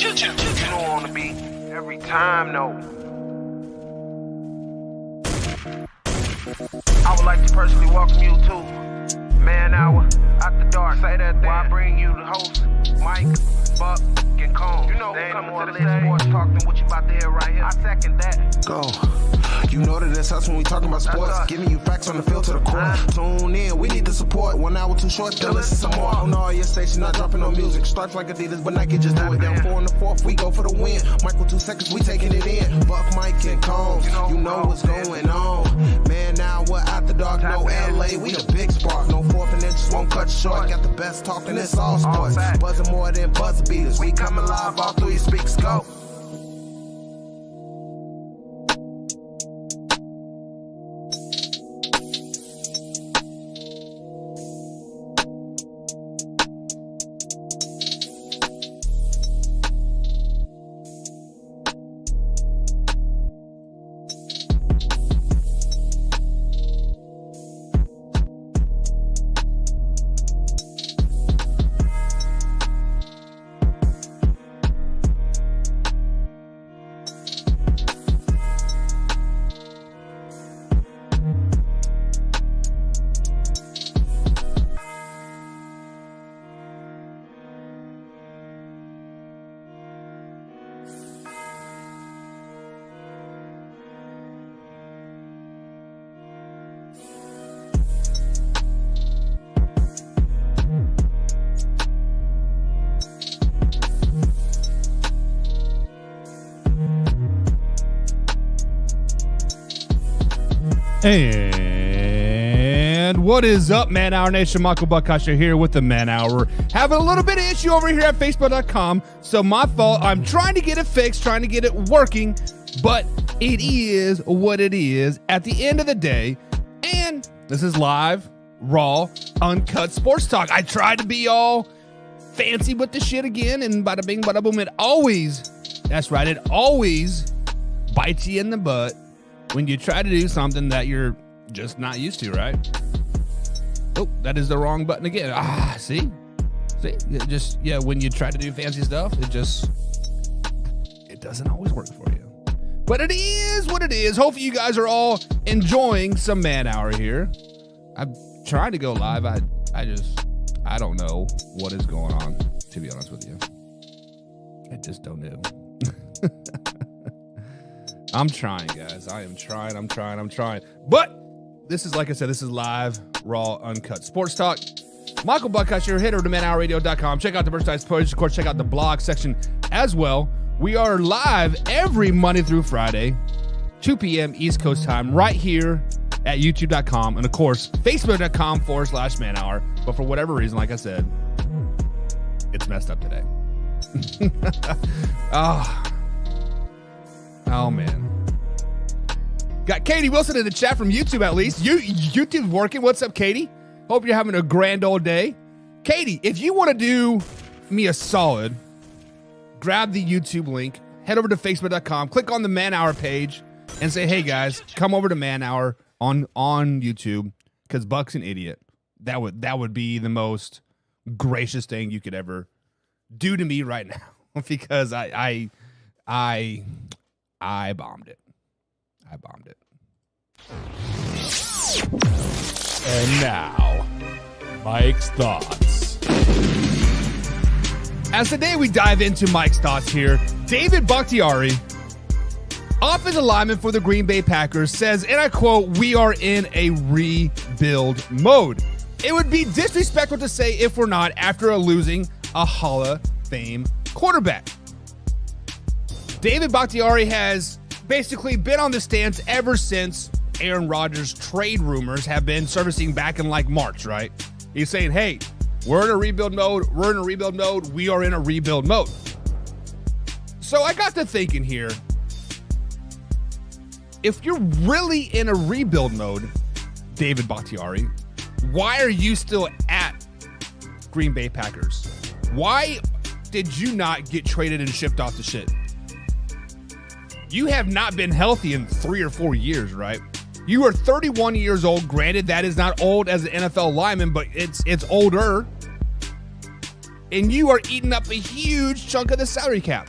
You know on the beat every time, no. I would like to personally welcome you to MANHOUR After Dark. Say that then. While I bring you the host, Mike, Buck, and Cone. You know who's coming to the stage. Sports talk than what you about to hear right here. I second that. Go. You know that it's us when we talking about sports. Giving you facts on the field to the court. Tune in, we need the support. 1 hour too short, still listen some more. On all your stations, not dropping no music. Stripes like Adidas, but Nike just do it. Down 4 in the 4th, we go for the win. Michael 2 seconds, we taking it in. Buck, Mike, and Combs, you know what's going on. Man, now we're After Dark, no LA, we the big spark. No 4th and inches won't cut short. Got the best talking, it's all sports. Buzzing more than buzzer beaters. We coming live, all 3 speaks go. And what is up, MANHOUR Nation? Michael Buckasher here with the MANHOUR. Having a little bit of issue over here at Facebook.com, so my fault. I'm trying to get it fixed, trying to get it working, but it is what it is at the end of the day. And this is live, raw, uncut sports talk. I tried to be all fancy with the shit again, and bada bing, bada boom. It always, that's right, it always bites you in the butt when you try to do something that you're just not used to, right? Oh, that is the wrong button again. See? It just, yeah, when you try to do fancy stuff, it doesn't always work for you. But it is what it is. Hopefully you guys are all enjoying some MANHOUR here. I'm trying to go live. I don't know what is going on, to be honest with you. I just don't know. I'm trying, guys. I am trying. I'm trying. But this is, like I said, this is live, raw, uncut sports talk. Michael Buckasher, head over to manhourradio.com. Check out the merchandise page. Of course, check out the blog section as well. We are live every Monday through Friday, 2 p.m. East Coast time, right here at youtube.com. And, of course, facebook.com/MANHOUR. But for whatever reason, like I said, it's messed up today. Oh, man. Got Katie Wilson in the chat from YouTube, at least. YouTube's working. What's up, Katie? Hope you're having a grand old day. Katie, if you want to do me a solid, grab the YouTube link, head over to facebook.com, click on the MANHOUR page, and say, hey, guys, come over to MANHOUR on YouTube, because Buck's an idiot. That would be the most gracious thing you could ever do to me right now, because I bombed it. And now, Mike's thoughts. As today we dive into Mike's thoughts here, David Bakhtiari, offensive lineman for the Green Bay Packers, says, and I quote, "We are in a rebuild mode. It would be disrespectful to say if we're not after losing a Hall of Fame quarterback." David Bakhtiari has basically been on the stance ever since Aaron Rodgers trade rumors have been surfacing back in like March, right? He's saying, hey, we're in a rebuild mode. We are in a rebuild mode. So I got to thinking here, if you're really in a rebuild mode, David Bakhtiari, why are you still at Green Bay Packers? Why did you not get traded and shipped off the shit? You have not been healthy in 3 or 4 years, right? You are 31 years old. Granted, that is not old as an NFL lineman, but it's older. and you are eating up a huge chunk of the salary cap.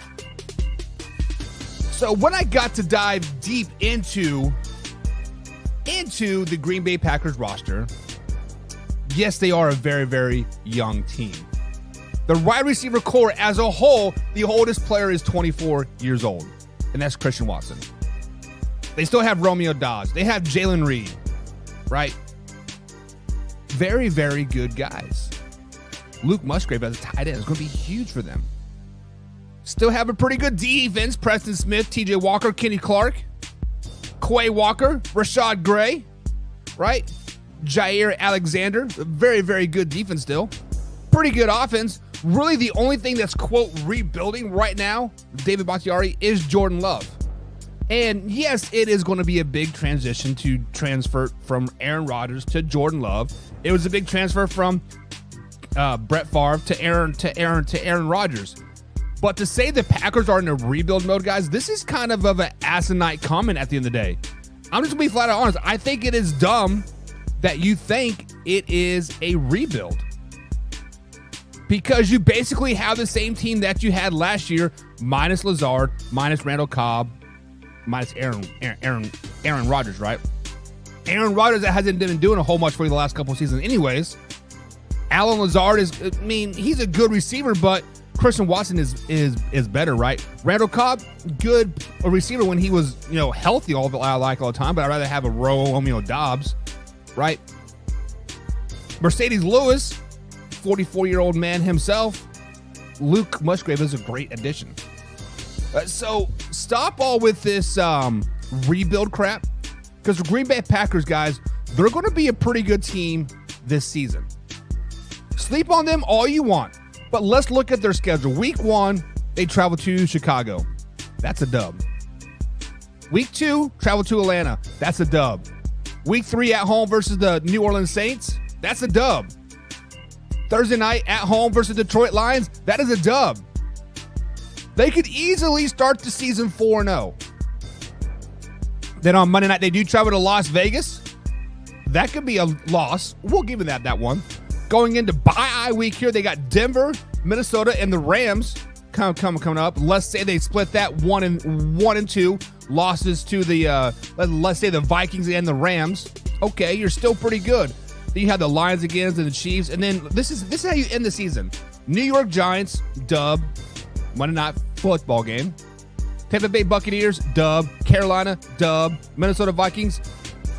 So when I got to dive deep into the Green Bay Packers roster, yes, they are a very, very young team. The wide receiver core as a whole, the oldest player is 24 years old, and that's Christian Watson. They still have Romeo Dobbs. They have Jalen Reed, right? Very, very good guys. Luke Musgrave as a tight end is going to be huge for them. Still have a pretty good defense. Preston Smith, TJ Walker, Kenny Clark, Quay Walker, Rashad Gray, right? Jair Alexander. Very, very good defense still. Pretty good offense. Really the only thing that's, quote, rebuilding right now, David Bakhtiari, is Jordan Love. And yes, it is going to be a big transition to transfer from Aaron Rodgers to Jordan Love. It was a big transfer from Brett Favre to Aaron Rodgers. But to say the Packers are in a rebuild mode, guys, this is kind of an asinine comment at the end of the day. I'm just going to be flat out honest. I think it is dumb that you think it is a rebuild. Because you basically have the same team that you had last year, minus Lazard, minus Randall Cobb, minus Aaron Rodgers, right? Aaron Rodgers that hasn't been doing a whole much for you the last couple of seasons anyways. Alan Lazard he's a good receiver, but Christian Watson is better, right? Randall Cobb, good receiver when he was, healthy all the time, but I'd rather have a Romeo Dobbs, right? Mercedes Lewis, 44-year-old man himself. Luke Musgrave is a great addition. So stop all with this rebuild crap, because the Green Bay Packers, guys, they're going to be a pretty good team this season. Sleep on them all you want, but let's look at their schedule. Week 1, they travel to Chicago. That's a dub. Week 2, travel to Atlanta. That's a dub. Week 3 at home versus the New Orleans Saints. That's a dub. Thursday night at home versus Detroit Lions. That is a dub. They could easily start the season 4-0. Then on Monday night, they do travel to Las Vegas. That could be a loss. We'll give them that one. Going into bye week here, they got Denver, Minnesota, and the Rams coming up. Let's say they split that 1 and 2 losses to the let's say the Vikings and the Rams. Okay, you're still pretty good. Then you have the Lions again and the Chiefs, and then this is how you end the season. New York Giants, dub. Monday Night Football game. Tampa Bay Buccaneers, dub. Carolina, dub. Minnesota Vikings,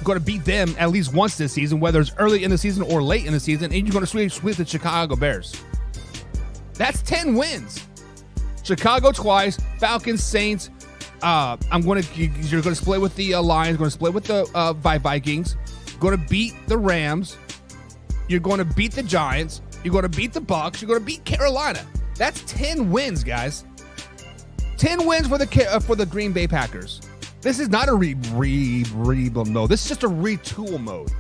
going to beat them at least once this season, whether it's early in the season or late in the season, and you're going to sweep the Chicago Bears. That's 10 wins. Chicago twice, Falcons, Saints. You're going to split with the Lions, going to split with the Vikings, going to beat the Rams. You're going to beat the Giants. You're going to beat the Bucs. You're going to beat Carolina. That's 10 wins, guys. 10 wins for the Green Bay Packers. This is not a rebuild mode. This is just a retool mode.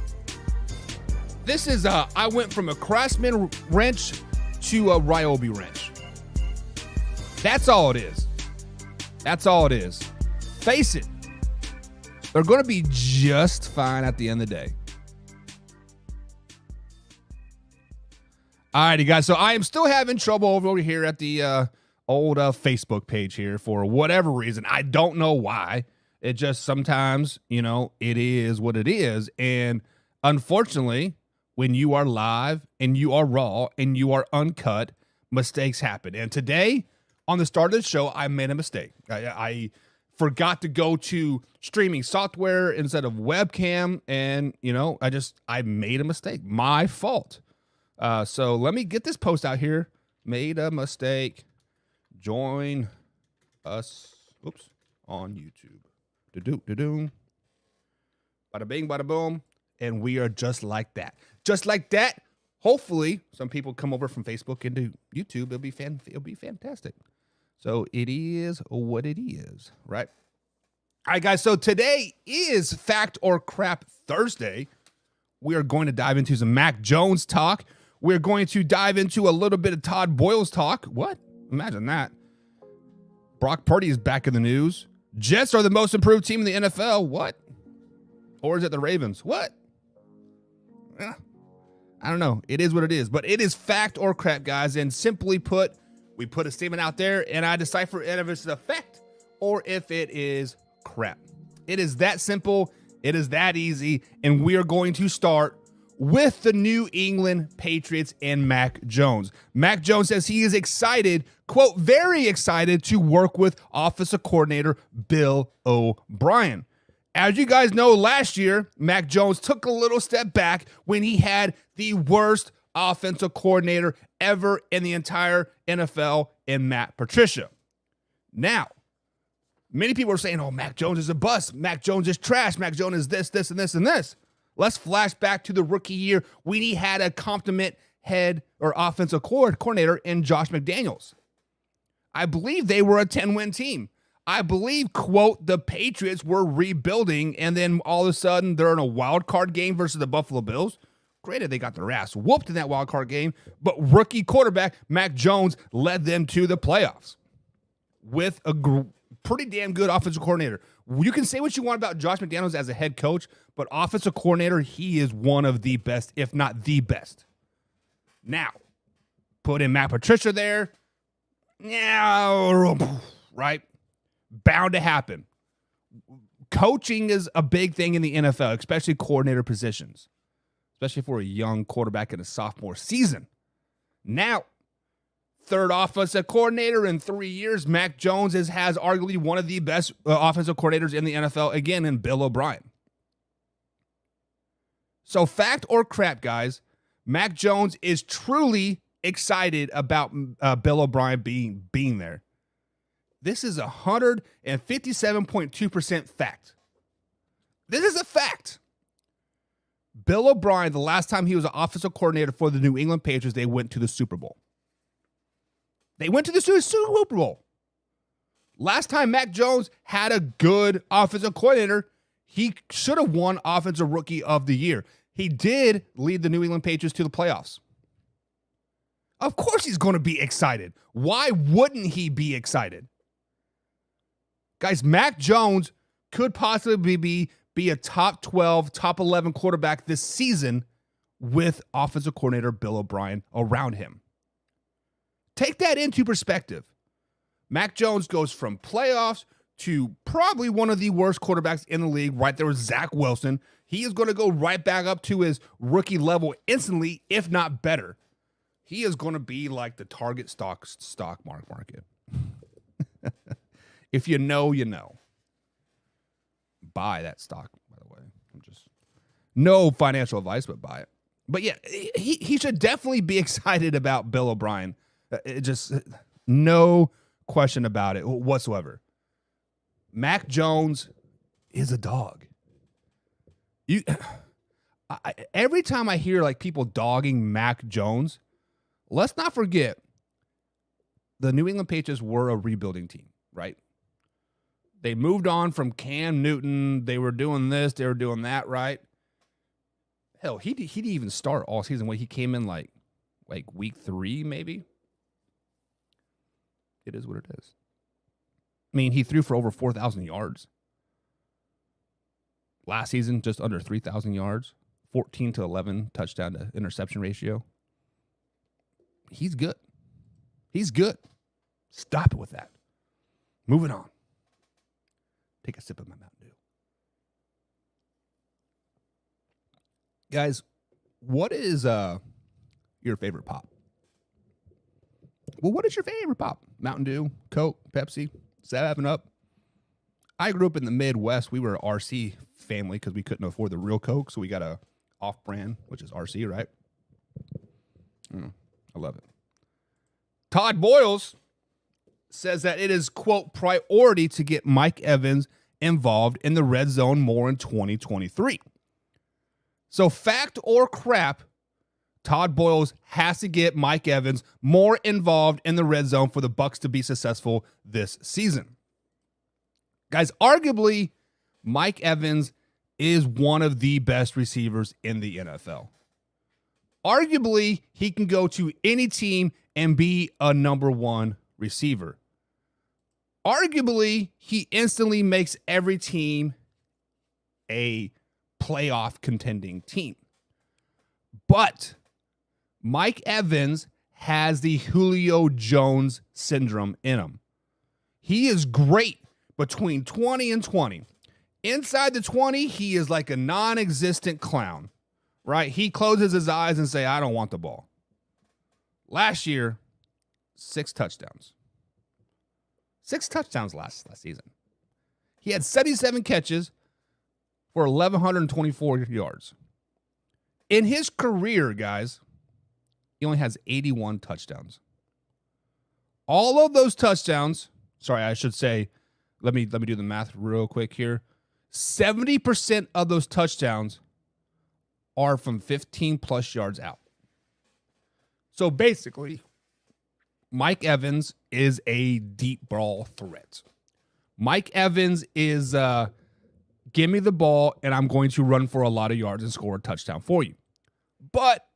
This is I went from a Craftsman wrench to a Ryobi wrench. That's all it is. That's all it is. Face it. They're going to be just fine at the end of the day. Alrighty, guys. So I am still having trouble over here at the old Facebook page here for whatever reason. I don't know why. It just sometimes, it is what it is. And unfortunately, when you are live and you are raw and you are uncut, mistakes happen. And today, on the start of the show, I made a mistake. I forgot to go to streaming software instead of webcam. And, I made a mistake. My fault. So let me get this post out here. Made a mistake. Join us. Oops. On YouTube. Da-doo. Bada bing, bada boom. And we are just like that. Just like that. Hopefully, some people come over from Facebook into YouTube. It'll be fantastic. So it is what it is, right? All right, guys. So today is Fact or Crap Thursday. We are going to dive into some Mac Jones talk. We're going to dive into a little bit of Todd Boyles talk. What? Imagine that. Brock Purdy is back in the news. Jets are the most improved team in the NFL. What? Or is it the Ravens? What? I I don't know. It is what it is. But it is fact or crap, guys. And simply put, we put a statement out there, and I decipher if it's a fact or if it is crap. It is that simple. It is that easy. And we are going to start with the New England Patriots and Mac Jones. Mac Jones says he is excited, quote, very excited to work with offensive coordinator Bill O'Brien. As you guys know, last year, Mac Jones took a little step back when he had the worst offensive coordinator ever in the entire NFL in Matt Patricia. Now, many people are saying, oh, Mac Jones is a bust. Mac Jones is trash. Mac Jones is this, this, and this, and this. Let's flash back to the rookie year when he had a competent head or offensive coordinator in Josh McDaniels. I believe they were a 10-win team. I believe, quote, the Patriots were rebuilding, and then all of a sudden they're in a wild card game versus the Buffalo Bills. Granted, they got their ass whooped in that wild card game, but rookie quarterback Mac Jones led them to the playoffs with a pretty damn good offensive coordinator. You can say what you want about Josh McDaniels as a head coach, but offensive coordinator, he is one of the best, if not the best. Now, put in Matt Patricia there. Yeah, right? Bound to happen. Coaching is a big thing in the NFL, especially coordinator positions, especially for a young quarterback in a sophomore season. Now, third offensive coordinator in 3 years, Mac Jones has arguably one of the best offensive coordinators in the NFL, again, in Bill O'Brien. So fact or crap, guys, Mac Jones is truly excited about Bill O'Brien being there. This is 157.2% fact. This is a fact. Bill O'Brien, the last time he was an offensive coordinator for the New England Patriots, they went to the Super Bowl. They went to the Super Bowl. Last time Mac Jones had a good offensive coordinator, he should have won Offensive Rookie of the Year. He did lead the New England Patriots to the playoffs. Of course he's going to be excited. Why wouldn't he be excited? Guys, Mac Jones could possibly be a top 12, top 11 quarterback this season with offensive coordinator Bill O'Brien around him. Take that into perspective. Mac Jones goes from playoffs to probably one of the worst quarterbacks in the league. Right there with Zach Wilson. He is going to go right back up to his rookie level instantly, if not better. He is going to be like the target stock market. If you know, you know. Buy that stock, by the way. No financial advice, but buy it. But yeah, he should definitely be excited about Bill O'Brien. No question about it whatsoever. Mac Jones is a dog. Every time I hear like people dogging Mac Jones, let's not forget the New England Patriots were a rebuilding team, right? They moved on from Cam Newton. They were doing this. They were doing that, right? Hell, he didn't even start all season. When he came in like week 3, maybe. It is what it is. I mean, he threw for over 4,000 yards. Last season, just under 3,000 yards. 14-11 touchdown to interception ratio. He's good. He's good. Stop it with that. Moving on. Take a sip of my Mountain Dew. Guys, what is your favorite pop? Well, what is your favorite pop? Mountain Dew, Coke, Pepsi, 7-Up. I grew up in the Midwest. We were an RC family because we couldn't afford the real Coke, so we got a off-brand, which is RC, right? I love it. Todd Boyles says that it is, quote, priority to get Mike Evans involved in the red zone more in 2023. So fact or crap, Todd Boyles has to get Mike Evans more involved in the red zone for the Bucs to be successful this season. Guys, arguably, Mike Evans is one of the best receivers in the NFL. Arguably, he can go to any team and be a number one receiver. Arguably, he instantly makes every team a playoff contending team. But Mike Evans has the Julio Jones syndrome in him. He is great between 20 and 20. Inside the 20, he is like a non-existent clown, right? He closes his eyes and say, I don't want the ball. Last year, 6 touchdowns. 6 touchdowns last season. He had 77 catches for 1,124 yards. In his career, guys, he only has 81 touchdowns. All of those touchdowns, I should say, let me do the math real quick here. 70% of those touchdowns are from 15 plus yards out. So basically, Mike Evans is a deep ball threat. Mike Evans is give me the ball and I'm going to run for a lot of yards and score a touchdown for you. But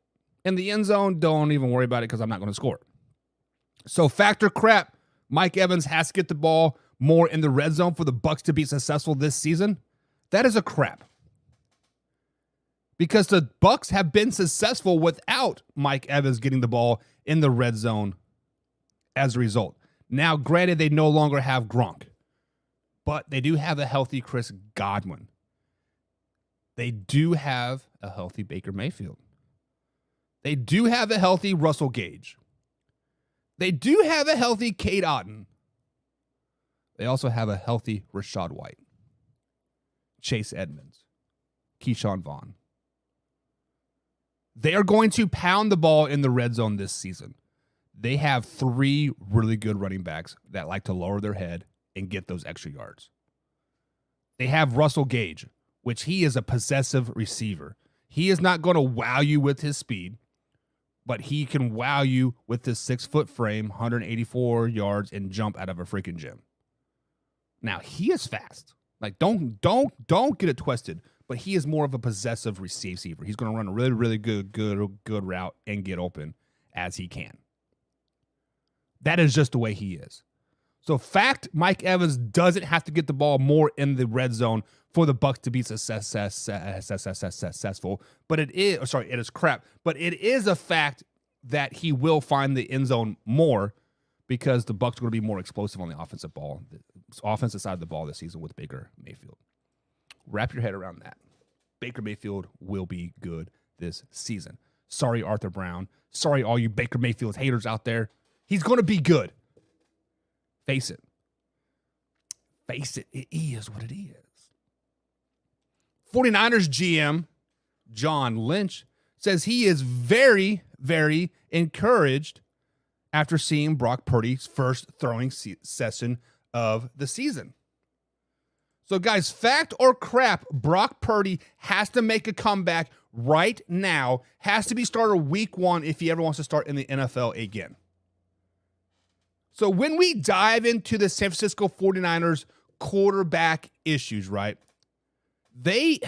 in the end zone, don't even worry about it because I'm not going to score. So factor crap, Mike Evans has to get the ball more in the red zone for the Bucs to be successful this season. That is a crap. Because the Bucs have been successful without Mike Evans getting the ball in the red zone as a result. Now, granted, they no longer have Gronk, but they do have a healthy Chris Godwin. They do have a healthy Baker Mayfield. They do have a healthy Russell Gage. They do have a healthy Cade Otton. They also have a healthy Rashad White, Chase Edmonds, Keyshawn Vaughn. They are going to pound the ball in the red zone this season. They have 3 really good running backs that like to lower their head and get those extra yards. They have Russell Gage, which he is a possessive receiver. He is not going to wow you with his speed, but he can wow you with his 6-foot frame, 184 yards, and jump out of a freaking gym. Now, he is fast. Like, don't get it twisted, but he is more of a possessive receiver. He's going to run a really, really good route and get open as he can. That is just the way he is. So, fact, Mike Evans doesn't have to get the ball more in the red zone for the Bucs to be successful. But it is crap. But it is a fact that he will find the end zone more because the Bucs are going to be more explosive on the offensive side of the ball this season with Baker Mayfield. Wrap your head around that. Baker Mayfield will be good this season. Sorry, Arthur Brown. Sorry, all you Baker Mayfield haters out there. He's going to be good. Face it. It is what it is. 49ers GM John Lynch says he is very, very encouraged after seeing Brock Purdy's first throwing session of the season. So, guys, fact or crap, Brock Purdy has to make a comeback right now, has to be starter week 1 if he ever wants to start in the NFL again. So when we dive into the San Francisco 49ers quarterback issues, right, they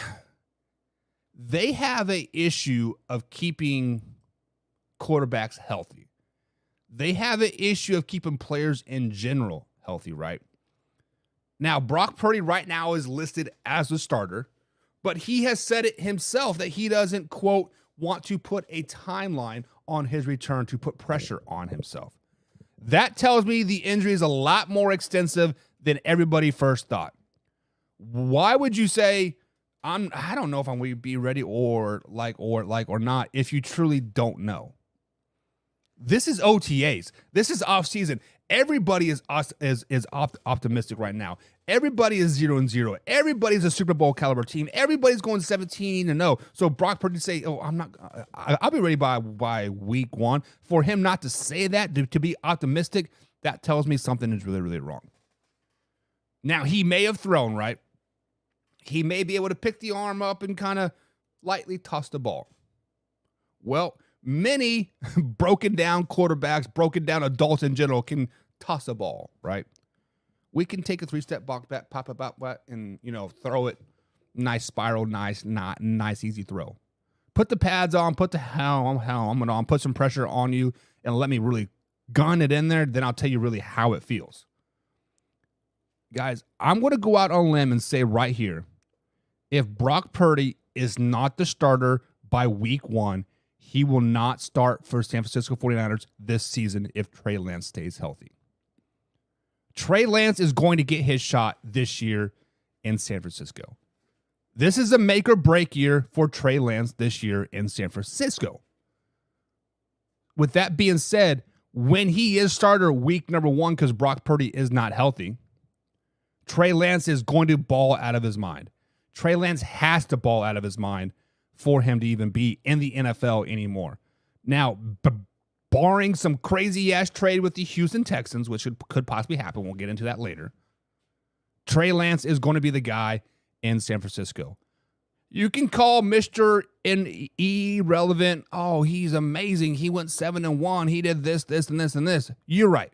have an issue of keeping quarterbacks healthy. They have an issue of keeping players in general healthy, right? Now, Brock Purdy right now is listed as the starter, but he has said it himself that he doesn't, quote, want to put a timeline on his return to put pressure on himself. That tells me the injury is a lot more extensive than everybody first thought. Why would you say, I don't know if I'm going to be ready or not if you truly don't know? This is OTAs. This is off season. Everybody is optimistic right now. Everybody is 0-0. Everybody's a Super Bowl caliber team. Everybody's going 17-0. So Brock Purdy say, I'll be ready by week 1. For him not to say that, to be optimistic, that tells me something is really, really wrong. Now, he may have thrown, right? He may be able to pick the arm up and kind of lightly toss the ball. Well, many broken down quarterbacks, broken down adults in general can toss a ball, right? We can take a 3-step box back, pop it back, and throw it. Nice spiral, nice easy throw. Put the pads on, put the helmet on, put some pressure on you, and let me really gun it in there. Then I'll tell you really how it feels. Guys, I'm going to go out on a limb and say right here, if Brock Purdy is not the starter by week 1, he will not start for San Francisco 49ers this season if Trey Lance stays healthy. Trey Lance is going to get his shot this year in San Francisco. This is a make or break year for Trey Lance this year in San Francisco. With that being said, when he is starter week number 1 because Brock Purdy is not healthy, Trey Lance is going to ball out of his mind. Trey Lance has to ball out of his mind for him to even be in the NFL anymore. Now, barring some crazy-ass trade with the Houston Texans, which could possibly happen, we'll get into that later, Trey Lance is going to be the guy in San Francisco. You can call Mr. Irrelevant, oh, he's amazing. He went 7-1. He did this, and this, and this. You're right.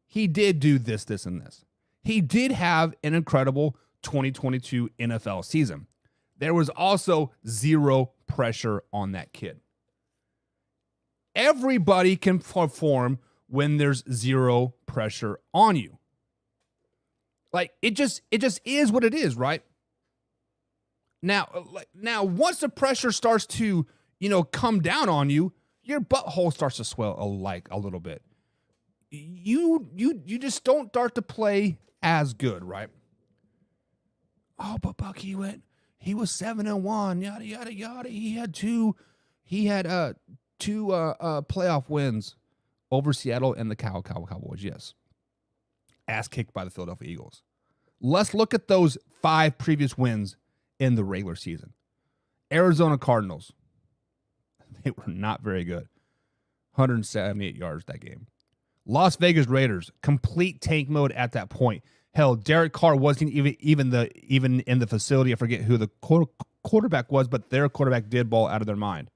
He did do this, and this. He did have an incredible 2022 NFL season. There was also zero pressure on that kid. Everybody can perform when there's zero pressure on you. Like, it just is what it is, right? Now, once the pressure starts to, come down on you, your butthole starts to swell a little bit. You just don't start to play as good, right? Oh, but Buck, he was 7-1, yada yada yada. He had two playoff wins over Seattle and the Cowboys. Yes, ass kicked by the Philadelphia Eagles. Let's look at those 5 previous wins in the regular season. Arizona Cardinals, they were not very good. 178 yards that game. Las Vegas Raiders, complete tank mode at that point. Hell, Derek Carr wasn't even in the facility. I forget who the quarterback was, but their quarterback did ball out of their mind.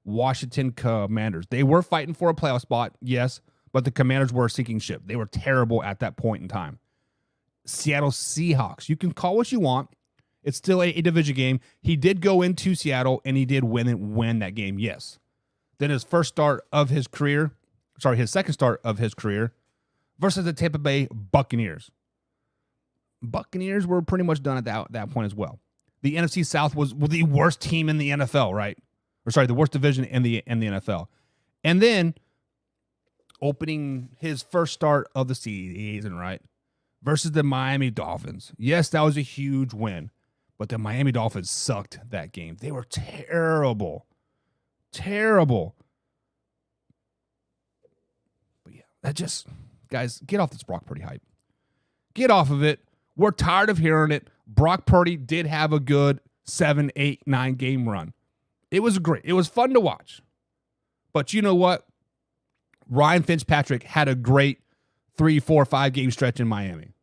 Washington Commanders, they were fighting for a playoff spot, yes, but the Commanders were a sinking ship. They were terrible at that point in time. Seattle Seahawks, you can call what you want. It's still a division game. He did go into Seattle, and he did win that game, yes. Then his second start of his career versus the Tampa Bay Buccaneers. Buccaneers were pretty much done at that point as well. The NFC South was the worst team in the NFL, right? The worst division in the NFL. And then opening his first start of the season, right? Versus the Miami Dolphins. Yes, that was a huge win. But the Miami Dolphins sucked that game. They were terrible. Terrible. But yeah, guys, get off this Brock Purdy hype. Get off of it. We're tired of hearing it. Brock Purdy did have a good 7, 8, 9 game run. It was great. It was fun to watch. But you know what? Ryan Fitzpatrick had a great 3, 4, 5 game stretch in Miami.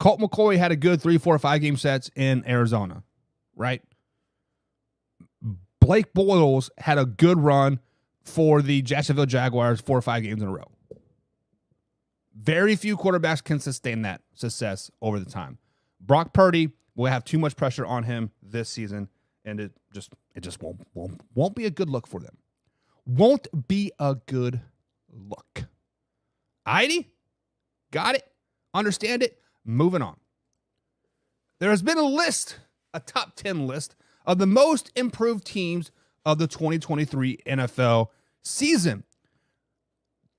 Colt McCoy had a good 3, 4, 5 game sets in Arizona, right? Blake Bortles had a good run for the Jacksonville Jaguars 4 or 5 games in a row. Very few quarterbacks can sustain that success over the time. Brock Purdy will have too much pressure on him this season, and it just won't be a good look for them. Won't be a good look. Alrighty? Got it? Understand it? Moving on. There has been a top 10 list of the most improved teams of the 2023 NFL season.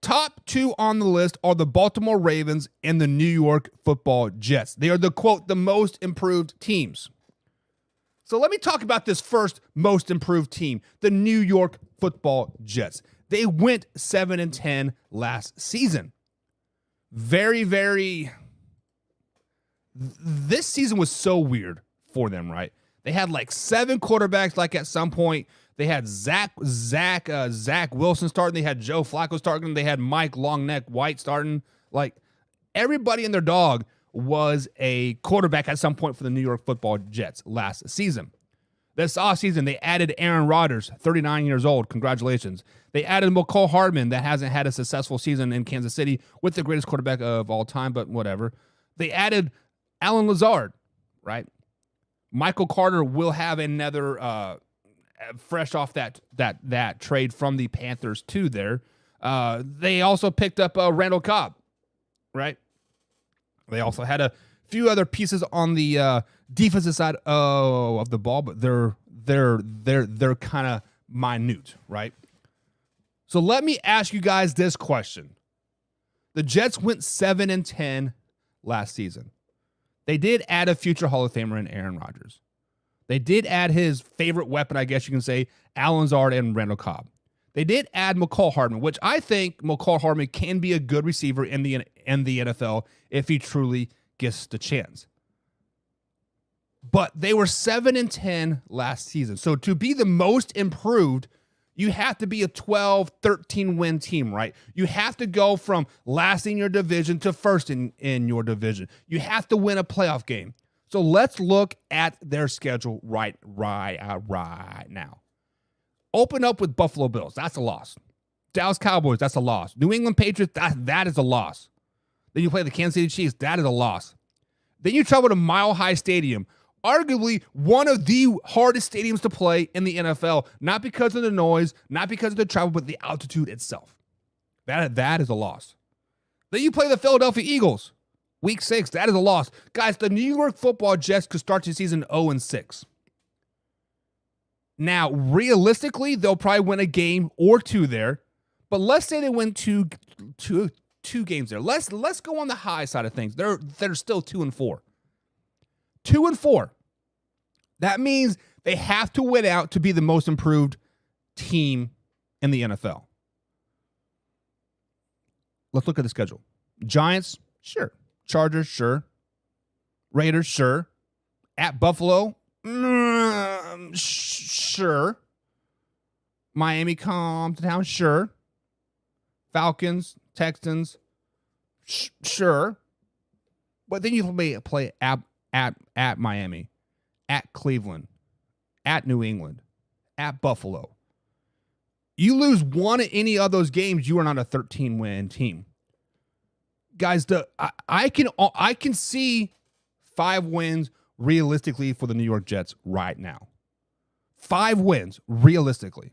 Top 2 on the list are the Baltimore Ravens and the New York Football Jets. They are the most improved teams. So let me talk about this first most improved team, the New York Football Jets. They went 7-10 last season. This season was so weird for them, right? They had like 7 quarterbacks. Like at some point, they had Zach Wilson starting. They had Joe Flacco starting. They had Mike Longneck White starting. Like everybody and their dog was a quarterback at some point for the New York Football Jets last season. This offseason, they added Aaron Rodgers, 39 years old. Congratulations. They added McCole Hardman, that hasn't had a successful season in Kansas City with the greatest quarterback of all time, but whatever. They added Alan Lazard, right? Michael Carter will have another fresh off that trade from the Panthers to there. They also picked up Randall Cobb, right? They also had a few other pieces on the defensive side of the ball, but they're kind of minute, right? So let me ask you guys this question. The Jets went 7-10 last season. They did add a future Hall of Famer in Aaron Rodgers. They did add his favorite weapon, I guess you can say, Alan Lazard and Randall Cobb. They did add McCall Hardman, which I think McCall Hardman can be a good receiver in the NFL if he truly gets the chance. But they were 7-10 last season. So to be the most improved, you have to be a 12, 13 win team, right? You have to go from last in your division to first in your division. You have to win a playoff game. So let's look at their schedule right now. Open up with Buffalo Bills. That's a loss. Dallas Cowboys. That's a loss. New England Patriots. That is a loss. Then you play the Kansas City Chiefs. That is a loss. Then you travel to Mile High Stadium, arguably one of the hardest stadiums to play in the NFL, not because of the noise, not because of the travel, but the altitude itself. That is a loss. Then you play the Philadelphia Eagles. Week 6, that is a loss. Guys, the New York Football Jets could start the season 0-6. Now, realistically, they'll probably win a game or two there. But let's say they win two games there. Let's go on the high side of things. They're still 2-4. 2-4. That means they have to win out to be the most improved team in the NFL. Let's look at the schedule. Giants, sure. Chargers, sure. Raiders, sure. At Buffalo, sure. Miami come to town, sure. Falcons, Texans, sure. But then you play at Miami, at Cleveland, at New England, at Buffalo. You lose one of any of those games, you are not a 13-win team. Guys, I can see 5 wins realistically for the New York Jets right now. 5 wins realistically.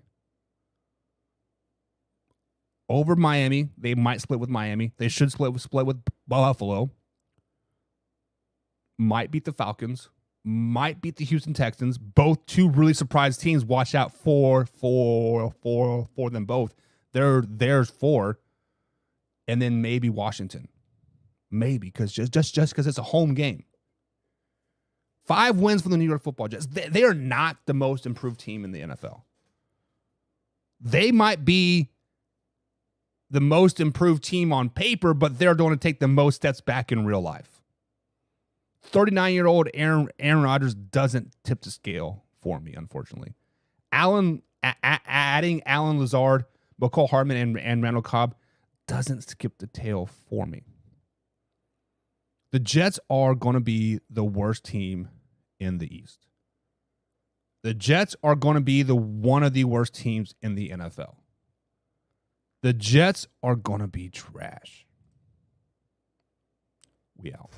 Over Miami, they might split with Miami. They should split with Buffalo. Might beat the Falcons. Might beat the Houston Texans. Both two really surprised teams. Watch out for them both. There's 4. And then maybe Washington. Maybe, because just because it's a home game. 5 wins for the New York Football Jets. They are not the most improved team in the NFL. They might be the most improved team on paper, but they're going to take the most steps back in real life. 39-year-old Aaron Rodgers doesn't tip the scale for me, unfortunately. Adding Alan Lazard, McCall Hardman, and Randall Cobb doesn't skip the tail for me. The Jets are going to be the worst team in the East. The Jets are going to be one of the worst teams in the NFL. The Jets are going to be trash. We out.